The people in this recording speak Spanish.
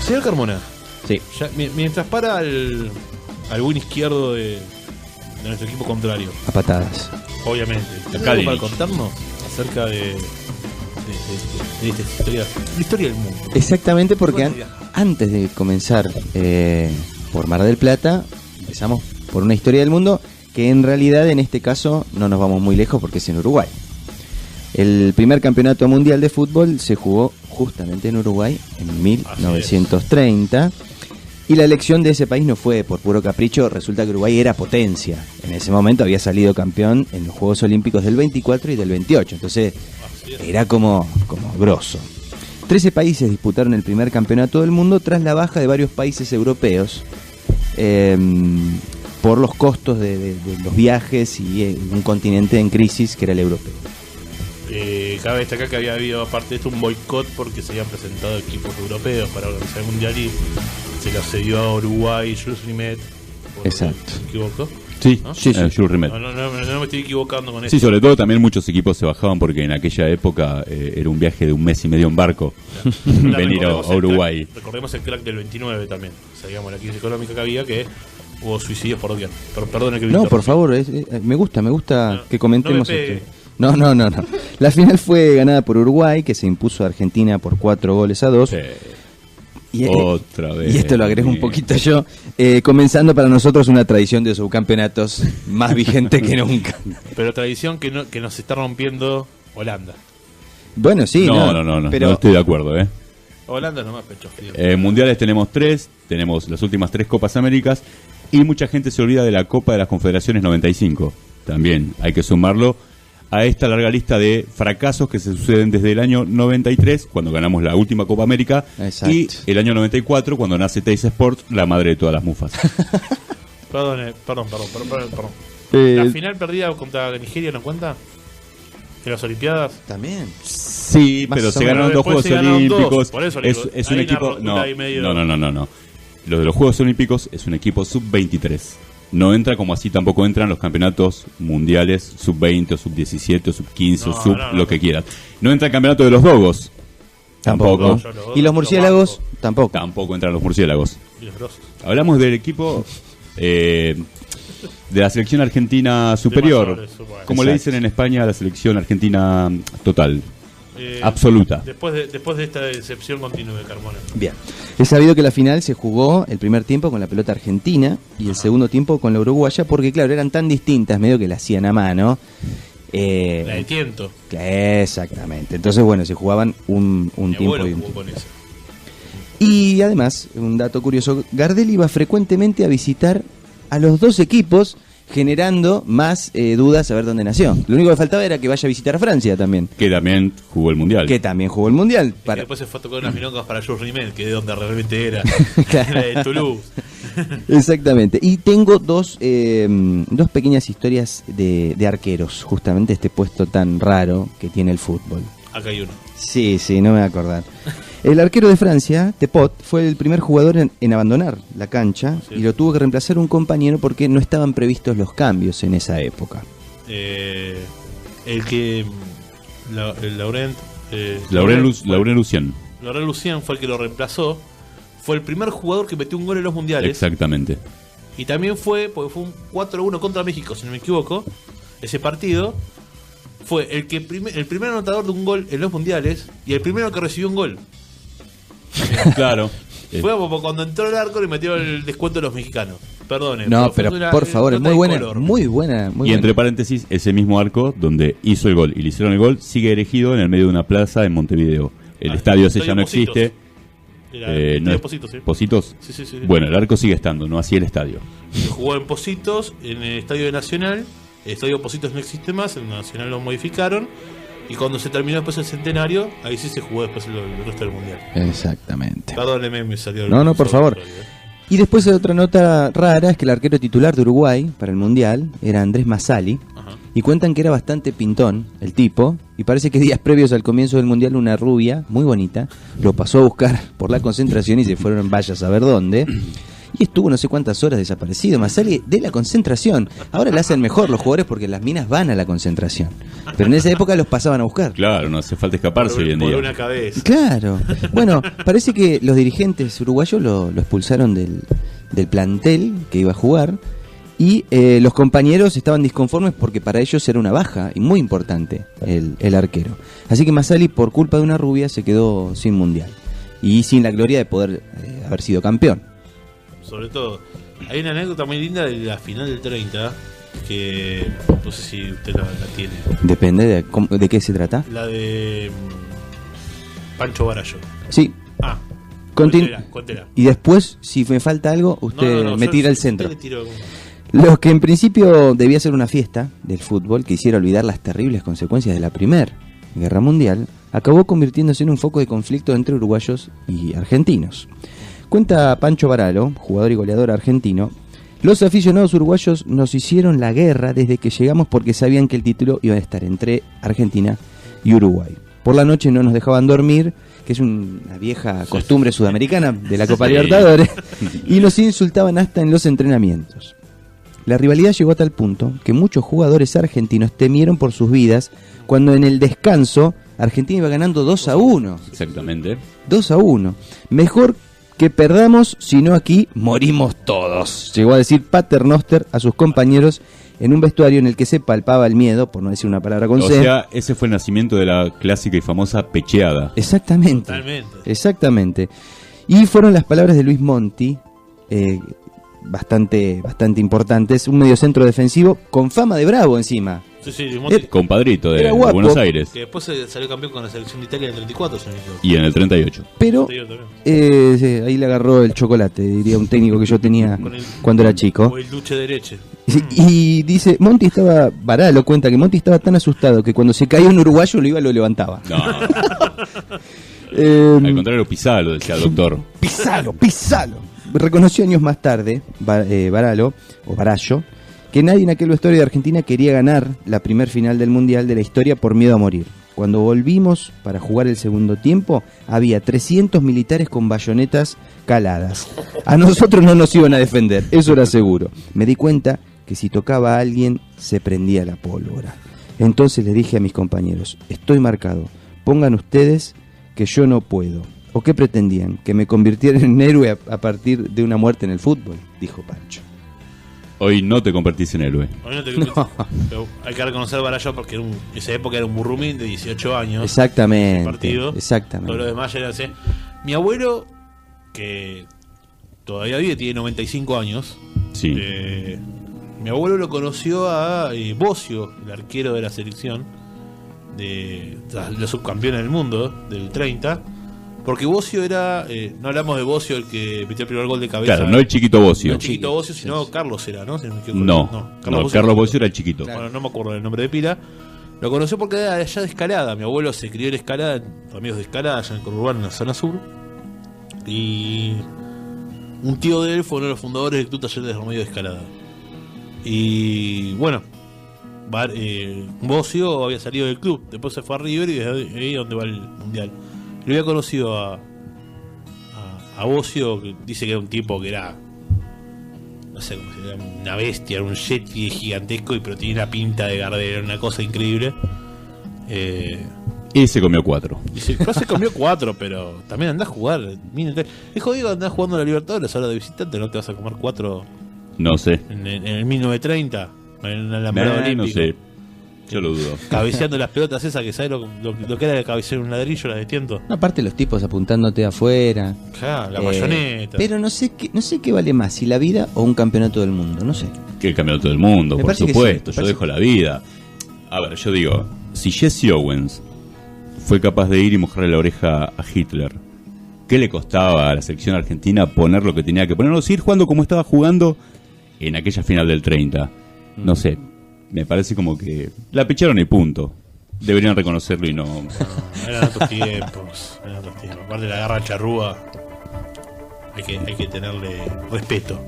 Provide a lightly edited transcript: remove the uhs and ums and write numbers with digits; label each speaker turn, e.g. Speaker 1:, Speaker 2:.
Speaker 1: Señor Carmona,
Speaker 2: Sí.
Speaker 1: ya, mientras para al buen izquierdo de nuestro equipo contrario,
Speaker 2: A patadas.
Speaker 1: obviamente, ¿tiene
Speaker 3: Kalinic.
Speaker 1: algo para contarnos acerca de esta historia, la historia del mundo?
Speaker 2: Exactamente, porque
Speaker 1: ¿Dónde viaja?
Speaker 2: antes de comenzar por Mar del Plata, empezamos por una historia del mundo que en realidad en este caso no nos vamos muy lejos porque es en Uruguay. El primer campeonato mundial de fútbol se jugó justamente en Uruguay en 1930 y la elección de ese país no fue por puro capricho. Resulta que Uruguay era potencia. En ese momento había salido campeón en los Juegos Olímpicos del 24 y del 28, entonces era como grosso. 13 países disputaron el primer campeonato del mundo tras la baja de varios países europeos por los costos de los viajes y un continente en crisis que era el europeo.
Speaker 1: Cabe destacar que había habido, aparte de esto, un boicot porque se habían presentado equipos europeos para organizar el mundial y se lo cedió a Uruguay y Jules Rimet.
Speaker 2: Exacto.
Speaker 1: ¿Me equivoco?
Speaker 3: Sí,
Speaker 1: ¿No?
Speaker 3: sí, Jules Rimet.
Speaker 1: No me estoy equivocando con esto.
Speaker 3: Sí, sobre todo también muchos equipos se bajaban porque en aquella época era un viaje de 1 mes y medio en barco. Venir a Uruguay.
Speaker 1: Recordemos el crack del 29 también. O sea, digamos, la crisis económica que había, que hubo suicidios por doquier. Perdón que
Speaker 2: No, por favor, me gusta
Speaker 1: No,
Speaker 2: que comentemos
Speaker 1: no me pegue.
Speaker 2: esto. No. La final fue ganada por Uruguay, que se impuso a Argentina por 4-2. Y,
Speaker 3: Otra vez.
Speaker 2: y esto lo agrego un poquito yo, comenzando para nosotros una tradición de subcampeonatos más vigente que nunca.
Speaker 1: Pero tradición que nos está rompiendo Holanda.
Speaker 2: Bueno, sí,
Speaker 3: No,
Speaker 2: pero
Speaker 3: no estoy de acuerdo,
Speaker 1: Holanda nomás, pecho frío.
Speaker 3: Mundiales tenemos 3, tenemos las últimas 3 Copas Américas y mucha gente se olvida de la Copa de las Confederaciones 95. También hay que sumarlo a esta larga lista de fracasos que se suceden desde el año 93, cuando ganamos la última Copa América,
Speaker 2: Exacto.
Speaker 3: y el año 94, cuando nace Teis Sports, la madre de todas las mufas.
Speaker 1: Perdón.
Speaker 2: Eh,
Speaker 1: ¿La final perdida contra Nigeria no cuenta? ¿En las Olimpiadas?
Speaker 2: también.
Speaker 3: Sí,
Speaker 2: Más
Speaker 3: pero
Speaker 2: o
Speaker 3: se
Speaker 2: menos.
Speaker 3: ganaron 2
Speaker 1: Después
Speaker 3: Juegos
Speaker 1: se ganaron dos,
Speaker 3: Olímpicos.
Speaker 1: por eso le digo,
Speaker 3: Es
Speaker 1: hay
Speaker 3: un
Speaker 1: una
Speaker 3: equipo.
Speaker 1: roscura ahí medio-
Speaker 3: No. Lo de los Juegos Olímpicos es un equipo sub-23. No entra como así tampoco entran los campeonatos mundiales sub-20 o sub-17 o sub-15 o sub
Speaker 1: No.
Speaker 3: lo que quieras. No entra el campeonato de los dogos. Tampoco.
Speaker 1: Yo lo-
Speaker 2: Y los
Speaker 1: lo
Speaker 2: murciélagos
Speaker 1: banco.
Speaker 2: tampoco.
Speaker 3: Tampoco entran los murciélagos.
Speaker 1: Y los grosos.
Speaker 3: Hablamos del equipo de la selección argentina superior.
Speaker 1: mayores, bueno.
Speaker 3: Como le
Speaker 2: Exacto.
Speaker 3: dicen en España, la selección argentina total.
Speaker 1: Eh,
Speaker 3: Absoluta.
Speaker 1: Después de esta decepción continúe, Carmona.
Speaker 2: Bien. Es sabido que la final se jugó el primer tiempo con la pelota argentina y el segundo tiempo con la uruguaya, porque claro, eran tan distintas, medio que la hacían a mano.
Speaker 1: La de Tiento.
Speaker 2: Exactamente. Entonces, bueno, se jugaban un
Speaker 1: Mi
Speaker 2: tiempo
Speaker 1: abuelo
Speaker 2: y un
Speaker 1: jugó
Speaker 2: tiempo.
Speaker 1: con esa.
Speaker 2: Y además, un dato curioso, Gardel iba frecuentemente a visitar a los dos equipos, generando más dudas a ver dónde nació. Lo único que faltaba era que vaya a visitar a Francia también,
Speaker 3: Que también jugó el Mundial.
Speaker 2: que también jugó el Mundial.
Speaker 1: Y después se fue a tocar unas milongas para Jules Rimet, que de donde realmente era.
Speaker 2: Claro.
Speaker 1: Era de Toulouse.
Speaker 2: Exactamente. Y tengo dos pequeñas historias de arqueros, justamente este puesto tan raro que tiene el fútbol.
Speaker 1: Acá hay uno.
Speaker 2: Sí, no me voy a acordar. El arquero de Francia, Tepot, fue el primer jugador en abandonar la cancha
Speaker 1: Sí.
Speaker 2: y lo tuvo que reemplazar un compañero porque no estaban previstos los cambios en esa época.
Speaker 1: El que. El Laurent.
Speaker 3: Laurent Lucien.
Speaker 1: Laurent Lucien fue el que lo reemplazó. Fue el primer jugador que metió un gol en los mundiales.
Speaker 3: Exactamente.
Speaker 1: Y también porque fue un 4-1 contra México, si no me equivoco. Ese partido fue el primer anotador de un gol en los mundiales y el primero que recibió un gol.
Speaker 3: Claro.
Speaker 1: Fue cuando entró el arco y metió el descuento de los mexicanos. Perdone.
Speaker 2: No,
Speaker 1: fue
Speaker 2: pero
Speaker 1: una
Speaker 2: por favor, es
Speaker 1: nota
Speaker 2: muy
Speaker 1: de
Speaker 2: buena,
Speaker 1: color.
Speaker 2: muy buena.
Speaker 3: Y entre paréntesis, ese mismo arco donde hizo el gol y le hicieron el gol sigue erigido en el medio de una plaza en Montevideo. El estadio ese ya no
Speaker 1: Positos.
Speaker 3: existe.
Speaker 1: Era
Speaker 3: No
Speaker 1: Estadio
Speaker 3: es-
Speaker 1: Positos, sí.
Speaker 3: ¿Positos?
Speaker 1: Sí.
Speaker 3: Bueno, el arco sigue estando, no así el estadio.
Speaker 1: Se jugó en Positos, en el Estadio de Nacional. El Estadio Positos no existe más, el Nacional lo modificaron. Y cuando se terminó después el centenario, ahí sí se jugó después el resto del mundial.
Speaker 2: Exactamente.
Speaker 1: Perdóneme, me salió el
Speaker 2: No, por favor. Y después otra nota rara es que el arquero titular de Uruguay para el Mundial era Andrés Massali.
Speaker 1: Ajá.
Speaker 2: Y cuentan que era bastante pintón el tipo. Y parece que días previos al comienzo del Mundial una rubia muy bonita lo pasó a buscar por la concentración y se fueron vaya a saber dónde. estuvo no sé cuántas horas desaparecido, Masali, de la concentración. Ahora le hacen mejor los jugadores porque las minas van a la concentración. Pero en esa época los pasaban a buscar.
Speaker 3: Claro, no hace falta escaparse hoy en día.
Speaker 1: Por una cabeza.
Speaker 2: Claro. Bueno, parece que los dirigentes uruguayos lo expulsaron del plantel que iba a jugar. Y los compañeros estaban disconformes porque para ellos era una baja y muy importante el arquero. Así que Masali, por culpa de una rubia, se quedó sin mundial. Y sin la gloria de poder haber sido campeón.
Speaker 1: Sobre todo, hay una anécdota muy linda de la final del 30, que no sé si usted la tiene.
Speaker 2: Depende de qué se trata.
Speaker 1: La de Pancho Barallo.
Speaker 2: Sí.
Speaker 1: Ah, cuéntela.
Speaker 2: Y después, si me falta algo, usted me tira al centro.
Speaker 1: Le tiro...
Speaker 2: Lo que en principio debía ser una fiesta del fútbol que hiciera olvidar las terribles consecuencias de la Primera Guerra Mundial, acabó convirtiéndose en un foco de conflicto entre uruguayos y argentinos. Cuenta Pancho Baralo, jugador y goleador argentino: los aficionados uruguayos nos hicieron la guerra desde que llegamos porque sabían que el título iba a estar entre Argentina y Uruguay. Por la noche no nos dejaban dormir, que es una vieja costumbre sudamericana de la Copa Libertadores, y nos insultaban hasta en los entrenamientos. La rivalidad llegó a tal punto que muchos jugadores argentinos temieron por sus vidas cuando en el descanso Argentina iba ganando 2-1.
Speaker 3: Exactamente.
Speaker 2: 2-1. Mejor que perdamos, si no aquí morimos todos, llegó a decir Paternoster a sus compañeros en un vestuario en el que se palpaba el miedo, por no decir una palabra con C.
Speaker 3: O sea, ese fue el nacimiento de la clásica y famosa pecheada.
Speaker 2: Exactamente.
Speaker 1: Totalmente.
Speaker 2: Exactamente. Y fueron las palabras de Luis Monti, bastante importantes, un mediocentro defensivo con fama de bravo encima.
Speaker 1: Sí,
Speaker 3: Compadrito de
Speaker 2: Era guapo.
Speaker 3: Buenos Aires.
Speaker 1: que después salió campeón con la selección de Italia en el 34, si no me equivoco.
Speaker 3: Y en el 38.
Speaker 2: Pero sí, ahí le agarró el chocolate, diría un técnico que yo tenía cuando era chico.
Speaker 1: O el duche dereche.
Speaker 2: Y dice, Baralo cuenta que Monti estaba tan asustado que cuando se caía un uruguayo lo levantaba.
Speaker 3: No. Al contrario, Pisalo, decía el doctor.
Speaker 2: Pisalo. Reconoció años más tarde, Barallo, que nadie en aquel vestuario de Argentina quería ganar la primer final del Mundial de la historia por miedo a morir. Cuando volvimos para jugar el segundo tiempo, había 300 militares con bayonetas caladas. A nosotros no nos iban a defender, eso era seguro. Me di cuenta que si tocaba a alguien, se prendía la pólvora. Entonces le dije a mis compañeros, estoy marcado, pongan ustedes que yo no puedo. ¿O qué pretendían? ¿Que me convirtieran en héroe a partir de una muerte en el fútbol? Dijo Pancho.
Speaker 3: Hoy no te convertís en héroe.
Speaker 1: Hoy no te Pero hay que reconocer a Barallo porque en esa época era un burrumín de 18 años.
Speaker 2: Exactamente.
Speaker 1: Partido.
Speaker 2: Exactamente.
Speaker 1: Todo lo demás ya era así. Mi abuelo, que todavía vive, tiene 95 años.
Speaker 3: Sí.
Speaker 1: Mi abuelo lo conoció a Bocio, el arquero de la selección, de la subcampeona del mundo del 30. Porque Bocio era, no hablamos de Bocio, el que metió el primer gol de cabeza.
Speaker 3: Claro, no el chiquito Bocio.
Speaker 1: No el chiquito Bocio, sino Carlos era, ¿no? Si no me equivoco.
Speaker 3: No, Carlos Bocio era el chiquito.
Speaker 1: Bueno, no me acuerdo del nombre de pila. Lo conoció porque era allá de Escalada. Mi abuelo se crió en Escalada, amigos de Escalada, allá en el conurbano, en la zona sur. Y un tío de él fue uno de los fundadores del Club Taller de Remedio de Escalada. Y bueno, Bocio había salido del club, después se fue a River y desde ahí es donde va el Mundial. Lo había conocido a Bocio, que dice que era un tipo que era, no sé cómo se llama, una bestia, era un yeti gigantesco, pero tenía una pinta de Gardel, era una cosa increíble.
Speaker 3: Y se comió 4.
Speaker 1: Dice, no se comió 4, pero también andás a jugar. Es jodido, andás jugando a la Libertadores ahora de visitante, no te vas a comer 4
Speaker 3: No sé.
Speaker 1: en el 1930, en el alambrado olímpico.
Speaker 3: No sé. Yo lo dudo.
Speaker 1: Cabeceando las pelotas esas, que sabes lo que era de cabecear un ladrillo, la de tiento.
Speaker 2: No, aparte los tipos apuntándote afuera.
Speaker 1: Ja, la bayoneta.
Speaker 2: Pero no sé qué vale más, si la vida o un campeonato del mundo, no sé.
Speaker 3: Que el campeonato del mundo,
Speaker 2: Me
Speaker 3: por
Speaker 2: parece que
Speaker 3: supuesto.
Speaker 2: sí,
Speaker 3: Yo dejo la vida. A ver, yo digo, si Jesse Owens fue capaz de ir y mojarle la oreja a Hitler, ¿qué le costaba a la selección argentina poner lo que tenía que poner? O seguir jugando como estaba jugando en aquella final del 30. No sé. Me parece como que la picharon y punto. Deberían reconocerlo y no.
Speaker 1: Eran otros tiempos. Aparte de la garra charrúa, hay que tenerle respeto.